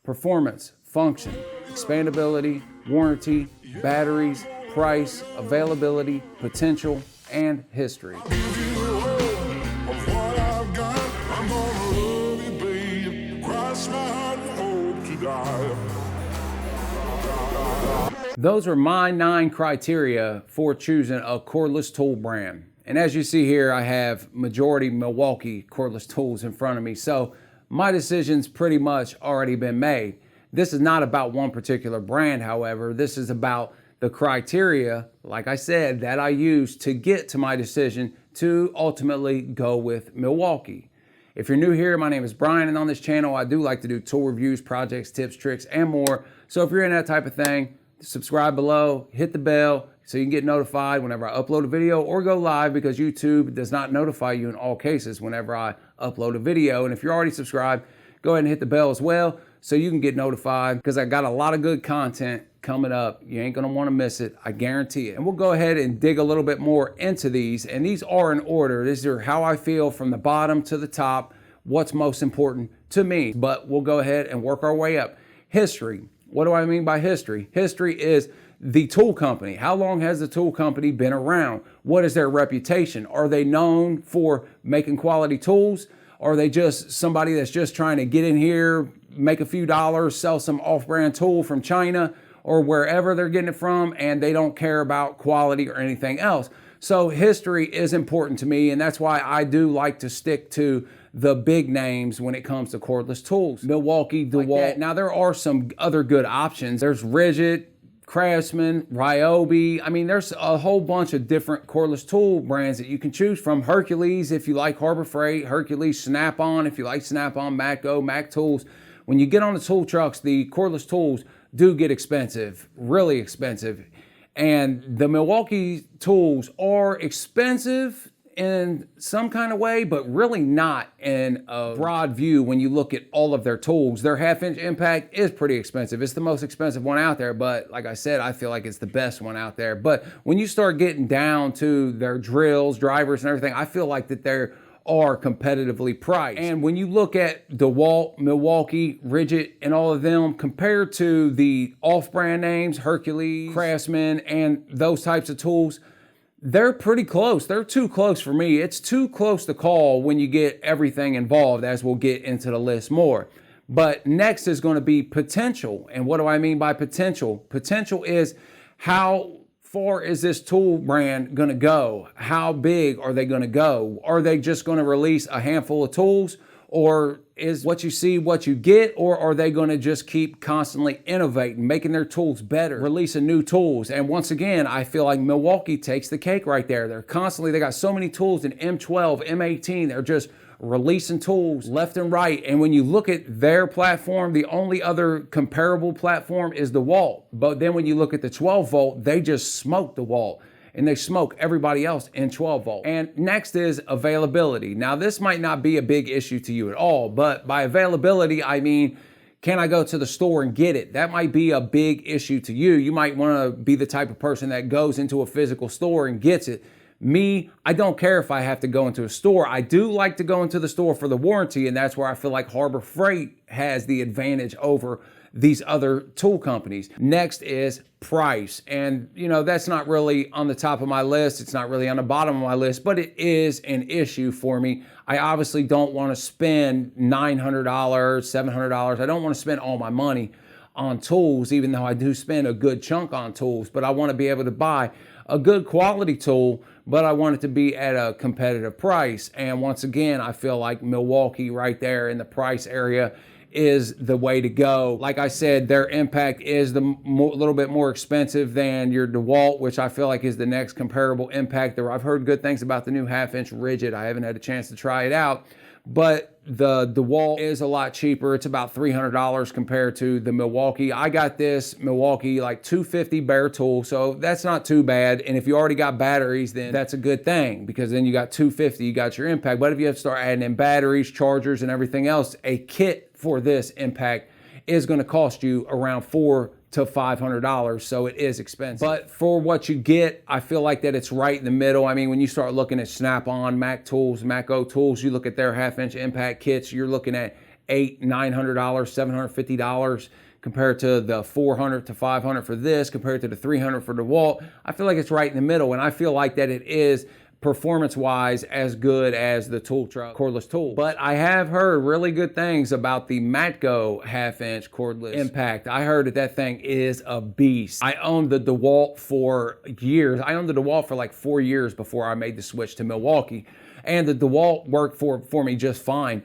performance, function, expandability, warranty, batteries, price, availability, potential, and history. Those are my 9 criteria for choosing a cordless tool brand. And as you see here, I have majority Milwaukee cordless tools in front of me. So my decision's pretty much already been made. This is not about one particular brand, however. This is about the criteria, like I said, that I use to get to my decision to ultimately go with Milwaukee. If you're new here, my name is Brian, and on this channel, I do like to do tool reviews, projects, tips, tricks, and more. So if you're in that type of thing, subscribe below, hit the bell so you can get notified whenever I upload a video or go live, because YouTube does not notify you in all cases whenever I upload a video. And if you're already subscribed, go ahead and hit the bell as well so you can get notified, because I got a lot of good content coming up. You ain't gonna wanna miss it, I guarantee it. And we'll go ahead and dig a little bit more into these, and these are in order. These are how I feel from the bottom to the top, what's most important to me. But we'll go ahead and work our way up. History. What do I mean by history? History is the tool company. How long has the tool company been around? What is their reputation? Are they known for making quality tools? Are they just somebody that's just trying to get in here, make a few dollars, sell some off-brand tool from China or wherever they're getting it from, and they don't care about quality or anything else? So history is important to me, and that's why I do like to stick to the big names when it comes to cordless tools. Milwaukee, Dewalt. Now there are some other good options. There's Ridgid, Craftsman, Ryobi. I mean, there's a whole bunch of different cordless tool brands that you can choose from. Hercules, if you like Harbor Freight, Hercules, Snap-on, if you like Snap-on, Matco, Mac Tools. When you get on the tool trucks, the cordless tools do get expensive, really expensive. And the Milwaukee tools are expensive in some kind of way, but really not in a broad view when you look at all of their tools. Their 1/2-inch impact is pretty expensive. It's the most expensive one out there, but like I said, I feel like it's the best one out there. But when you start getting down to their drills, drivers, and everything, I feel like that they are competitively priced. And when you look at DeWalt, Milwaukee, Ridgid, and all of them compared to the off-brand names, Hercules, Craftsman, and those types of tools, they're pretty close. They're too close for me. It's too close to call when you get everything involved, as we'll get into the list more. But next is going to be potential. And what do I mean by potential? Potential is how far is this tool brand going to go? How big are they going to go? Are they just going to release a handful of tools? Or is what you see what you get? Or are they going to just keep constantly innovating, making their tools better, releasing new tools? And once again, I feel like Milwaukee takes the cake right there. They got so many tools in M12, M18. They're just releasing tools left and right. And when you look at their platform, the only other comparable platform is the DeWalt. But then when you look at the 12 volt, they just smoke DeWalt, and they smoke everybody else in 12 volt. And next is availability. Now this might not be a big issue to you at all, but by availability, I mean, can I go to the store and get it? That might be a big issue to you. You might want to be the type of person that goes into a physical store and gets it. Me, I don't care if I have to go into a store. I do like to go into the store for the warranty, and that's where I feel like Harbor Freight has the advantage over these other tool companies. Next is price. And you know, that's not really on the top of my list. It's not really on the bottom of my list, but it is an issue for me. I obviously don't want to spend $900, $700. I don't want to spend all my money on tools, even though I do spend a good chunk on tools, but I want to be able to buy a good quality tool, but I want it to be at a competitive price. And once again, I feel like Milwaukee right there in the price area is the way to go. Like I said, their impact is little bit more expensive than your DeWalt, which I feel like is the next comparable impact. I've heard good things about the new 1/2-inch Ridgid. I haven't had a chance to try it out, but the DeWalt is a lot cheaper. It's about $300 compared to the Milwaukee. I got this Milwaukee like $250 bare tool, so that's not too bad. And if you already got batteries, then that's a good thing, because then you got $250, you got your impact. But if you have to start adding in batteries, chargers, and everything else, a kit for this impact is going to cost you around $400 to $500, so it is expensive. But for what you get, I feel like that it's right in the middle. I mean, when you start looking at Snap-on, Mac Tools, Matco Tools, you look at their 1/2-inch impact kits, you're looking at $900, $750 compared to the $400 to $500 for this, compared to the $300 for DeWalt. I feel like it's right in the middle, and I feel like that it is performance-wise as good as the Tool Truck cordless tool. But I have heard really good things about the Matco half-inch cordless impact. I heard that that thing is a beast. I owned the DeWalt for years. I owned the DeWalt for like 4 years before I made the switch to Milwaukee, and the DeWalt worked for me just fine.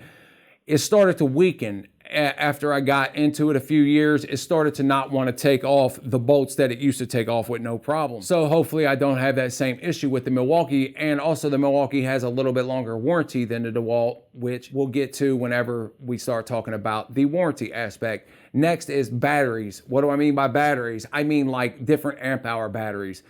It started to weaken. After I got into it a few years, it started to not want to take off the bolts that it used to take off with no problem. So hopefully I don't have that same issue with the Milwaukee. And also the Milwaukee has a little bit longer warranty than the DeWalt, which we'll get to whenever we start talking about the warranty aspect. Next is batteries. What do I mean by batteries? I mean like different amp hour batteries.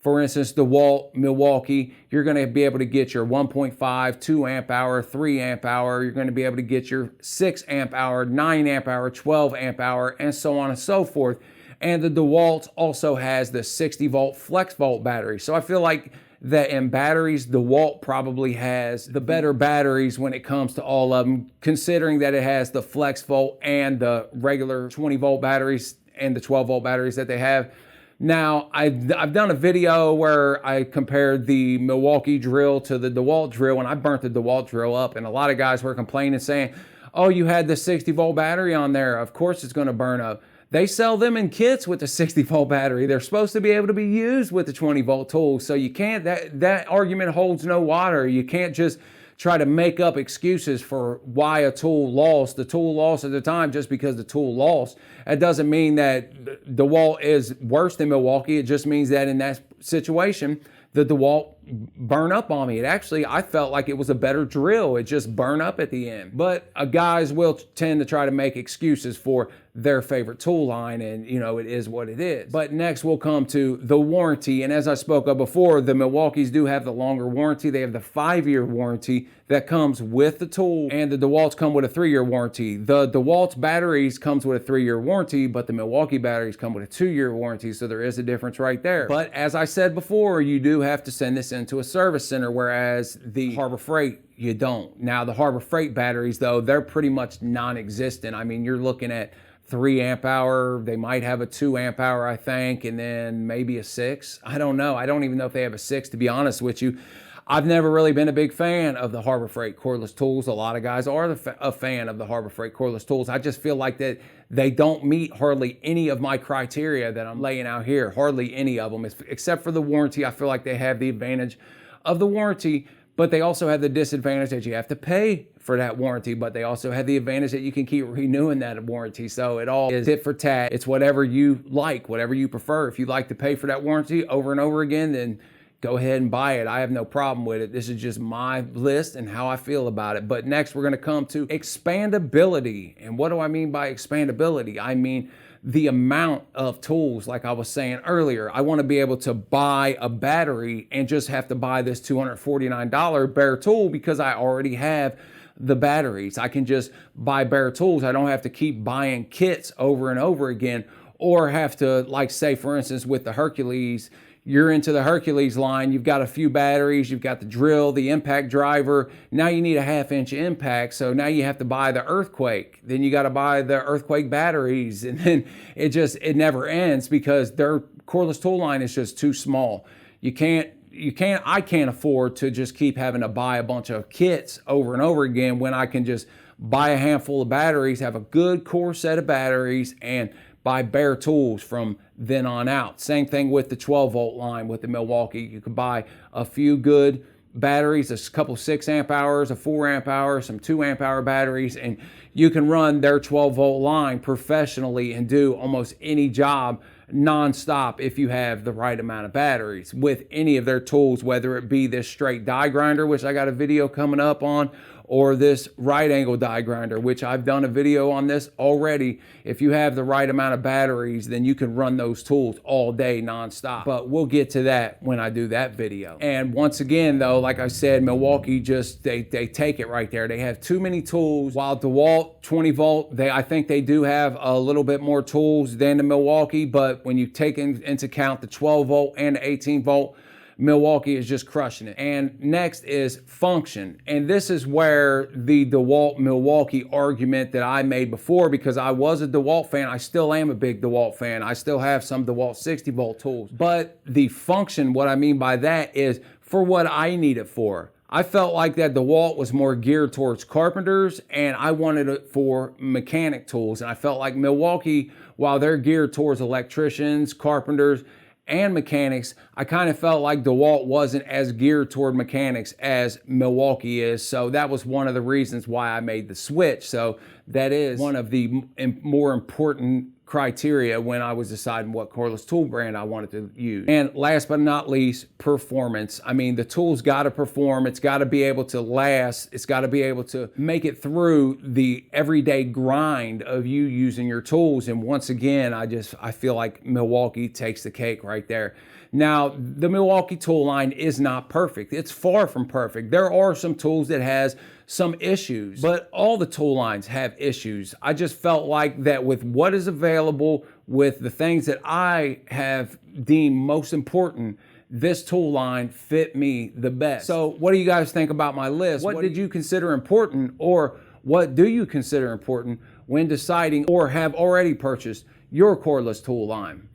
For instance, DeWalt, Milwaukee, you're going to be able to get your 1.5, 2 amp hour, 3 amp hour. You're going to be able to get your 6 amp hour, 9 amp hour, 12 amp hour, and so on and so forth. And the DeWalt also has the 60 volt flex volt battery. So I feel like that in batteries, DeWalt probably has the better batteries when it comes to all of them, considering that it has the flex volt and the regular 20 volt batteries and the 12 volt batteries that they have. Now, I've done a video where I compared the Milwaukee drill to the DeWalt drill, and I burnt the DeWalt drill up, and a lot of guys were complaining saying, oh, you had the 60 volt battery on there. Of course it's going to burn up. They sell them in kits with the 60 volt battery. They're supposed to be able to be used with the 20 volt tool. So you can't, that argument holds no water. You can't just try to make up excuses for why a tool lost. The tool lost at the time just because the tool lost. That doesn't mean that DeWalt is worse than Milwaukee. It just means that in that situation, the DeWalt burned up on me. It actually, I felt like it was a better drill. It just burned up at the end. But guys will tend to try to make excuses for their favorite tool line, and you know, it is what it is. But next we'll come to the warranty, and as I spoke of before, the Milwaukees do have the longer warranty. They have the 5-year warranty that comes with the tool, and the DeWalts come with a 3-year warranty. The DeWalt's batteries comes with a 3-year warranty, but the Milwaukee batteries come with a 2-year warranty, so there is a difference right there. But as I said before, you do have to send this into a service center, whereas the Harbor Freight, you don't. Now the Harbor Freight batteries though, they're pretty much non-existent. I mean, you're looking at 3 amp hour, they might have a 2 amp hour, I think, and then maybe a 6. I don't know. I don't even know if they have a 6, to be honest with you. I've never really been a big fan of the Harbor Freight cordless tools. A lot of guys are a fan of the Harbor Freight cordless tools. I just feel like that they don't meet hardly any of my criteria that I'm laying out here. Hardly any of them, except for the warranty. I feel like they have the advantage of the warranty, but they also have the disadvantage that you have to pay for that warranty, but they also have the advantage that you can keep renewing that warranty. So it all is tit for tat. It's whatever you like, whatever you prefer. If you like to pay for that warranty over and over again, then go ahead and buy it. I have no problem with it. This is just my list and how I feel about it. But next we're going to come to expandability. And what do I mean by expandability? I mean the amount of tools, like I was saying earlier. I want to be able to buy a battery and just have to buy this $249 bare tool because I already have the batteries. I can just buy bare tools. I don't have to keep buying kits over and over again, or have to, like say for instance with the Hercules, you're into the Hercules line, you've got a few batteries, you've got the drill, the impact driver, now you need a 1/2-inch impact, so now you have to buy the Earthquake, then you got to buy the Earthquake batteries, and then it never ends because their cordless tool line is just too small. I can't afford to just keep having to buy a bunch of kits over and over again when I can just buy a handful of batteries, have a good core set of batteries, and buy bare tools from then on out. Same thing with the 12 volt line with the Milwaukee. You could buy a few good batteries, a couple 6 amp hours, a 4 amp hour, some 2 amp hour batteries, and you can run their 12 volt line professionally and do almost any job non-stop if you have the right amount of batteries with any of their tools, whether it be this straight die grinder, which I got a video coming up on, or this right angle die grinder, which I've done a video on this already. If you have the right amount of batteries, then you can run those tools all day nonstop. But we'll get to that when I do that video. And once again though, like I said, Milwaukee just, they take it right there. They have too many tools, while DeWalt 20 volt, I think they do have a little bit more tools than the Milwaukee, but when you take into account the 12 volt and the 18 volt Milwaukee is just crushing it. And next is function. And this is where the DeWalt Milwaukee argument that I made before, because I was a DeWalt fan, I still am a big DeWalt fan. I still have some DeWalt 60 volt tools. But the function, what I mean by that is for what I need it for. I felt like that DeWalt was more geared towards carpenters, and I wanted it for mechanic tools. And I felt like Milwaukee, while they're geared towards electricians, carpenters, and mechanics, I kind of felt like DeWalt wasn't as geared toward mechanics as Milwaukee is. So that was one of the reasons why I made the switch. So that is one of the more important criteria when I was deciding what cordless tool brand I wanted to use. And last but not least, performance. I mean, the tool's got to perform. It's got to be able to last. It's got to be able to make it through the everyday grind of you using your tools. And once again, I feel like Milwaukee takes the cake right there. Now, the Milwaukee tool line is not perfect. It's far from perfect. There are some tools that has some issues, but all the tool lines have issues. I just felt like that with what is available, with the things that I have deemed most important, this tool line fit me the best. So what do you guys think about my list? What did you consider important, or what do you consider important when deciding or have already purchased your cordless tool line?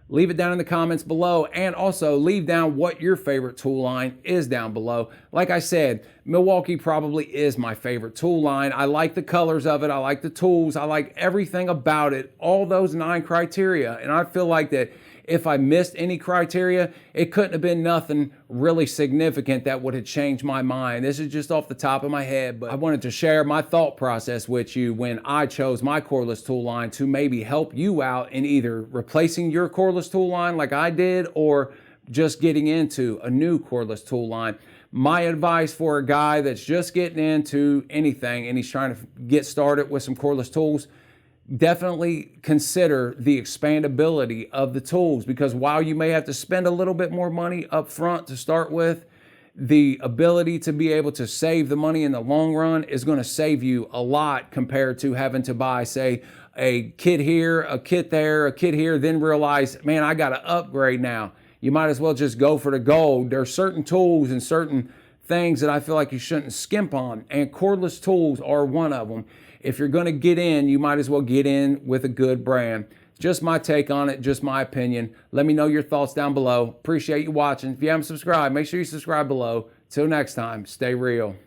Leave it down in the comments below, and also leave down what your favorite tool line is down below. Like I said, Milwaukee probably is my favorite tool line. I like the colors of it. I like the tools. I like everything about it, all those 9 criteria. And I feel like that if I missed any criteria, it couldn't have been nothing really significant that would have changed my mind. This is just off the top of my head, but I wanted to share my thought process with you when I chose my cordless tool line to maybe help you out in either replacing your cordless tool line like I did, or just getting into a new cordless tool line. My advice for a guy that's just getting into anything and he's trying to get started with some cordless tools, definitely consider the expandability of the tools, because while you may have to spend a little bit more money up front to start with, the ability to be able to save the money in the long run is going to save you a lot compared to having to buy, say, a kit here, a kit there, a kit here, then realize, man, I got to upgrade now. You might as well just go for the gold. There are certain tools and certain things that I feel like you shouldn't skimp on, and cordless tools are one of them. If you're going to get in, you might as well get in with a good brand. Just my take on it, just my opinion. Let me know your thoughts down below. Appreciate you watching. If you haven't subscribed, make sure you subscribe below. Till next time, stay real.